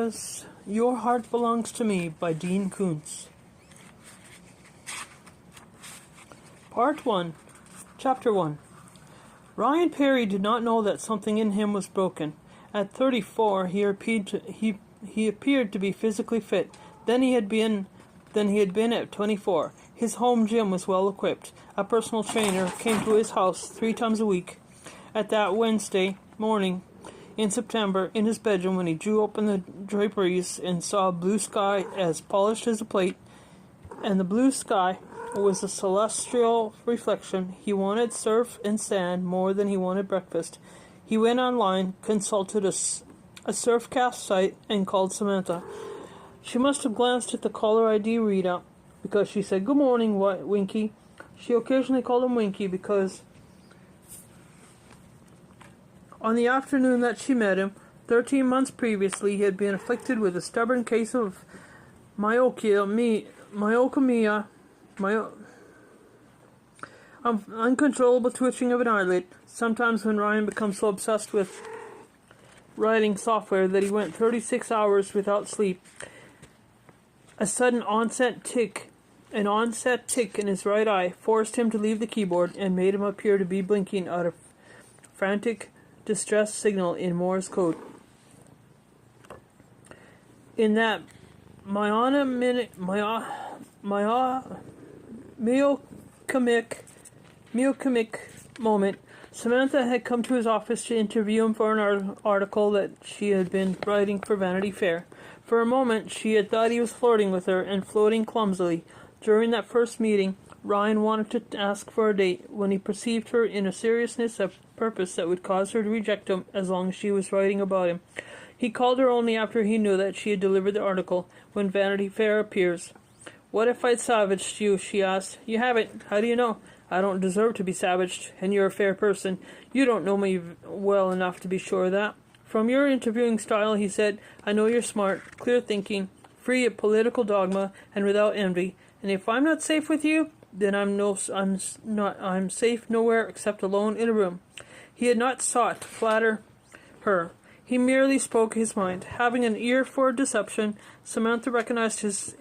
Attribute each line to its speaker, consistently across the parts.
Speaker 1: was Your Heart Belongs to Me by Dean Koontz. Part 1. Chapter 1. Ryan Perry did not know that something in him was broken. At 34, he appeared to be physically fit than he had been at 24. His home gym was well equipped. A personal trainer came to his house 3 times a week. At that Wednesday morning in September, in his bedroom, when he drew open the draperies and saw a blue sky as polished as a plate, and the blue sky was a celestial reflection, he wanted surf and sand more than he wanted breakfast. He went online, consulted a surfcast site, and called Samantha. She must have glanced at the caller ID readout, because she said, "Good morning, Winky." She occasionally called him Winky because on the afternoon that she met him, 13 months previously, he had been afflicted with a stubborn case of uncontrollable twitching of an eyelid. Sometimes when Ryan becomes so obsessed with writing software that he went 36 hours without sleep, a sudden onset tick in his right eye forced him to leave the keyboard and made him appear to be blinking out a frantic distress signal in Morse code. In that myochemic moment, Samantha had come to his office to interview him for an article that she had been writing for Vanity Fair. For a moment, she had thought he was flirting with her and floating clumsily. During that first meeting, Ryan wanted to ask for a date when he perceived her in a seriousness of purpose that would cause her to reject him as long as she was writing about him. He called her only after he knew that she had delivered the article, when Vanity Fair appears. "What if I'd savaged you?" she asked. "You haven't. How do you know?" "I don't deserve to be savaged, and you're a fair person. You don't know me well enough to be sure of that." "From your interviewing style," he said, "I know you're smart, clear-thinking, free of political dogma, and without envy. And if I'm not safe with you, then I'm safe nowhere except alone in a room." He had not sought to flatter her. He merely spoke his mind. Having an ear for deception, Samantha recognized his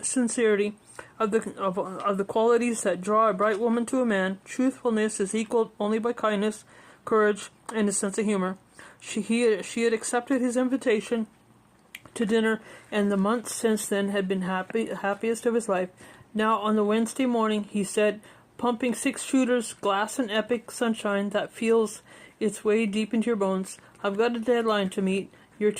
Speaker 1: sincerity of the qualities that draw a bright woman to a man. Truthfulness is equaled only by kindness, courage, and a sense of humor. She had accepted his invitation to dinner, and the months since then had been happiest of his life. Now, on the Wednesday morning, he said, pumping 6-shooters, glass and epic sunshine that feels its way deep into your bones, "I've got a deadline to meet.